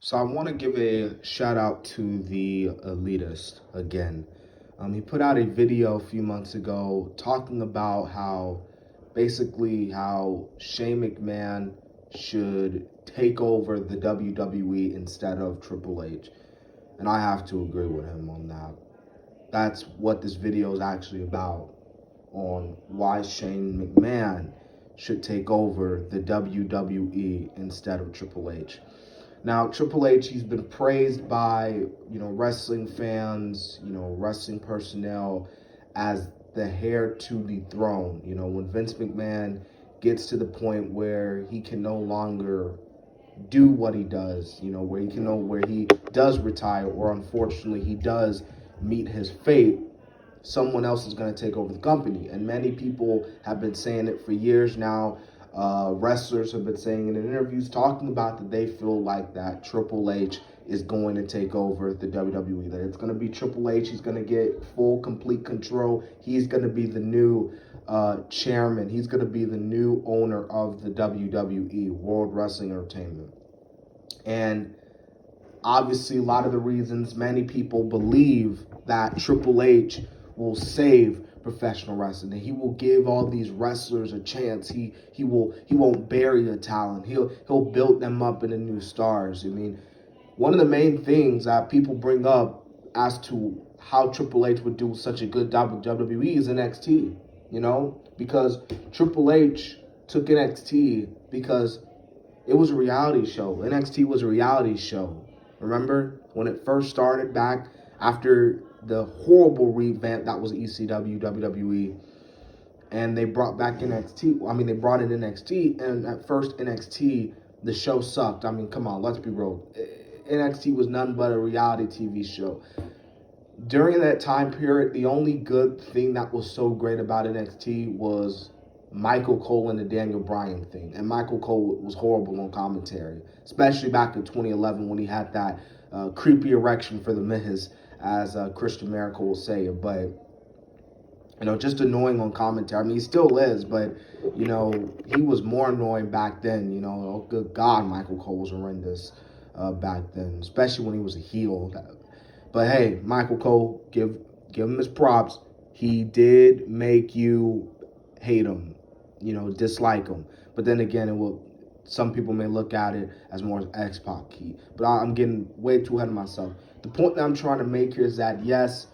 So I want to give a shout out to the elitist again. He put out a video a few months ago talking about how Shane McMahon should take over the WWE instead of Triple H. And I have to agree with him on that. That's what this video is actually about, on why Shane McMahon should take over the WWE instead of Triple H. Now, Triple H, he's been praised by, wrestling fans, wrestling personnel as the heir to the throne. When Vince McMahon gets to the point where he can no longer do what he does, where he does retire, or unfortunately he does meet his fate, someone else is going to take over the company. And many people have been saying it for years now. Wrestlers have been saying it in interviews, talking about that they feel like that Triple H is going to take over the WWE, that it's going to be Triple H. He's going to get full, complete control. He's going to be the new chairman. He's going to be the new owner of the WWE, World Wrestling Entertainment. And obviously, a lot of the reasons many people believe that Triple H will save professional wrestling, and he will give all these wrestlers a chance. He won't bury the talent. He'll build them up into new stars. I mean, one of the main things that people bring up as to how Triple H would do such a good job with WWE is NXT. Because Triple H took NXT because it was a reality show. NXT was a reality show. Remember when it first started back after the horrible revamp that was ECW, WWE, and they brought back NXT. I mean, they brought in NXT, and at first NXT, the show sucked. I mean, come on, let's be real. NXT was none but a reality TV show. During that time period, the only good thing that was so great about NXT was Michael Cole and the Daniel Bryan thing. And Michael Cole was horrible on commentary, especially back in 2011 when he had that creepy erection for the Miz, as Christian Miracle will say it. But, just annoying on commentary. I mean, he still is, but, he was more annoying back then. Oh, good God, Michael Cole was horrendous back then, especially when he was a heel. But hey, Michael Cole, give him his props. He did make you hate him, dislike him. But then again, some people may look at it as more X-Pac key. But I'm getting way too ahead of myself. The point that I'm trying to make here is that, yes,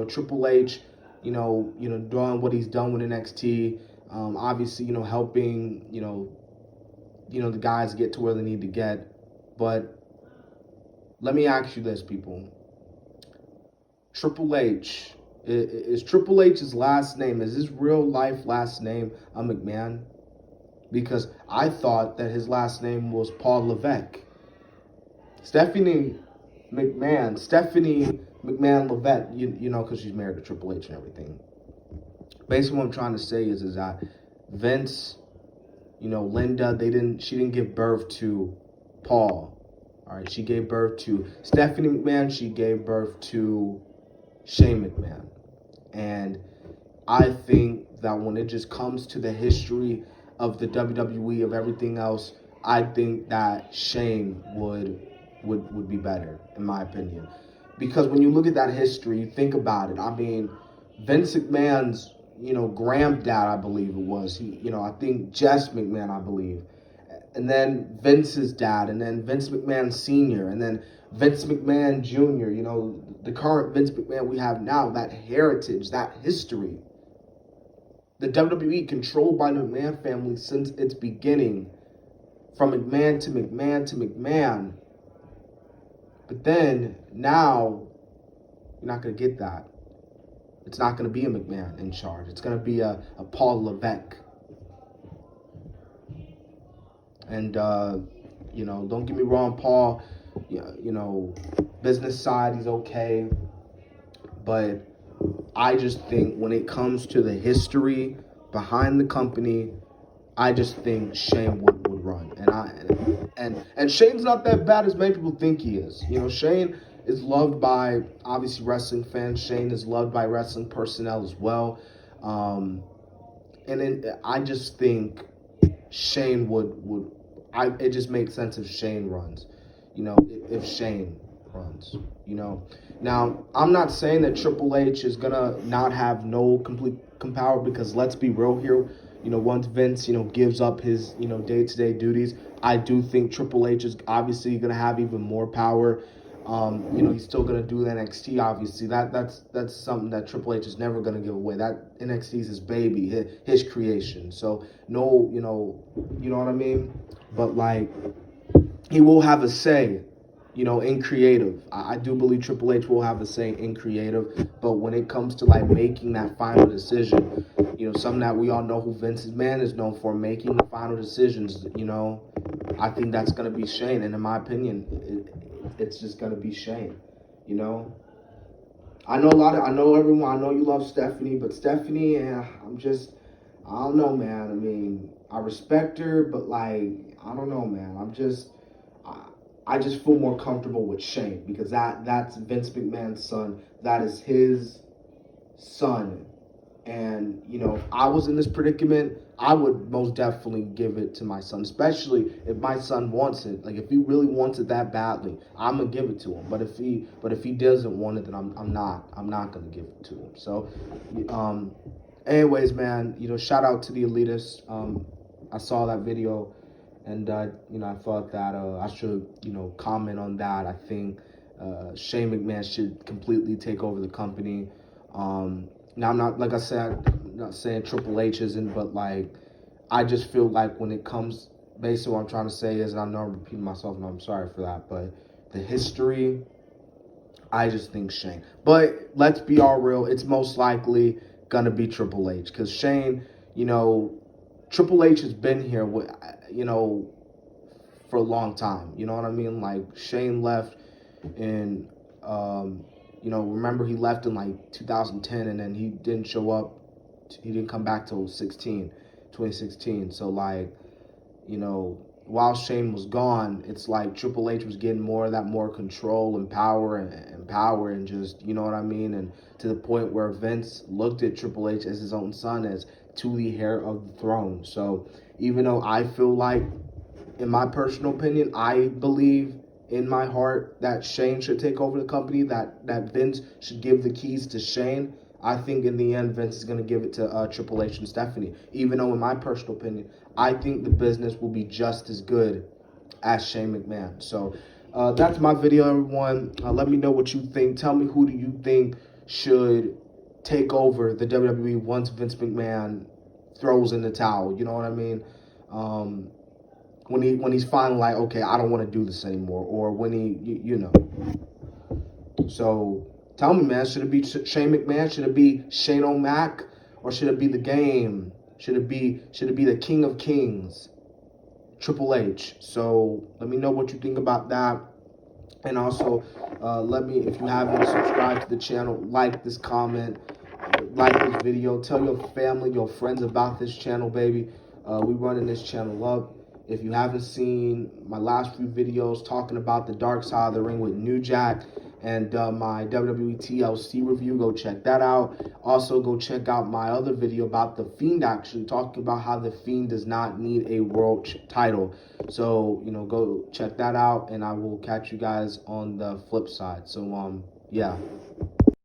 Triple H, doing what he's done with NXT, obviously, helping, the guys get to where they need to get. But let me ask you this, people. Triple H, is Triple H's last name, is his real life last name McMahon? Because I thought that his last name was Paul Levesque. Stephanie McMahon Levesque, because she's married to Triple H and everything. Basically what I'm trying to say is that Vince, Linda, she didn't give birth to Paul. All right, she gave birth to Stephanie McMahon. She gave birth to Shane McMahon. And I think that when it just comes to the history of the WWE, of everything else, I think that Shane would be better, in my opinion. Because when you look at that history, you think about it. I mean, Vince McMahon's, granddad, I believe it was. I think Jess McMahon, I believe. And then Vince's dad, and then Vince McMahon Sr., and then Vince McMahon Jr., the current Vince McMahon we have now, that heritage, that history. The WWE controlled by the McMahon family since its beginning, from McMahon to McMahon to McMahon. But then, now, you're not going to get that. It's not going to be a McMahon in charge. It's going to be a Paul Levesque. And, don't get me wrong, Paul, business side, he's okay. But I just think when it comes to the history behind the company, I just think Shane would run. And Shane's not that bad as many people think he is. Shane is loved by, obviously, wrestling fans. Shane is loved by wrestling personnel as well. I just think Shane it just makes sense if Shane runs. if Shane runs. Now I'm not saying that Triple H is gonna not have no complete power, because let's be real here. Once Vince gives up his day-to-day duties, I do think Triple H is obviously gonna have even more power. He's still gonna do the NXT. Obviously, that's something that Triple H is never gonna give away. That NXT is his baby, his creation. So no, you know what I mean. But like, he will have a say, in creative. I do believe Triple H will have a say in creative. But when it comes to like making that final decision, something that we all know who Vince McMahon is known for, making the final decisions. I think that's gonna be Shane, and in my opinion, it's just gonna be Shane. I know everyone. I know you love Stephanie, but Stephanie, I don't know, man. I mean, I respect her, but like, I don't know, man. I just feel more comfortable with Shane, because that's Vince McMahon's son. That is his son. And, if I was in this predicament, I would most definitely give it to my son, especially if my son wants it. Like, if he really wants it that badly, I'm gonna give it to him. But if he doesn't want it, then I'm not gonna give it to him. So, anyways, man, shout out to the Elitists. I saw that video, and I thought that I should comment on that. I think Shane McMahon should completely take over the company. Now, I'm not, like I said, I'm not saying Triple H isn't, but like, I just feel like when it comes, basically what I'm trying to say is, and I know I'm repeating myself, and I'm sorry for that, but the history, I just think Shane. But let's be all real, it's most likely gonna be Triple H, because Shane, Triple H has been here, for a long time. You know what I mean? Like, Shane left in, remember he left in like 2010, and then he didn't show up. He didn't come back till 2016. So like, while Shane was gone, it's like Triple H was getting more of that, more control and power and just, you know what I mean? And to the point where Vince looked at Triple H as his own son, as to the heir of the throne. So even though I feel like, in my personal opinion, I believe in my heart that Shane should take over the company, that Vince should give the keys to Shane, I think in the end Vince is going to give it to Triple H and Stephanie. Even though, in my personal opinion, I think the business will be just as good as Shane McMahon. So that's my video, everyone. Let me know what you think. Tell me, who do you think should take over the WWE once Vince McMahon throws in the towel? You know what I mean? When he's finally like, okay, I don't want to do this anymore, or when he, So tell me, man, should it be Shane McMahon? Should it be Shane O'Mac? Or should it be the Game? Should it be the King of Kings, Triple H? So let me know what you think about that. And also, let me, if you haven't subscribed to the channel, like this comment, like this video, tell your family, your friends about this channel, baby. We running this channel up. If you haven't seen my last few videos talking about the dark side of the ring with New Jack and my WWE TLC review, go check that out. Also, go check out my other video about The Fiend, actually talking about how The Fiend does not need a world title. So, go check that out, and I will catch you guys on the flip side. So, yeah.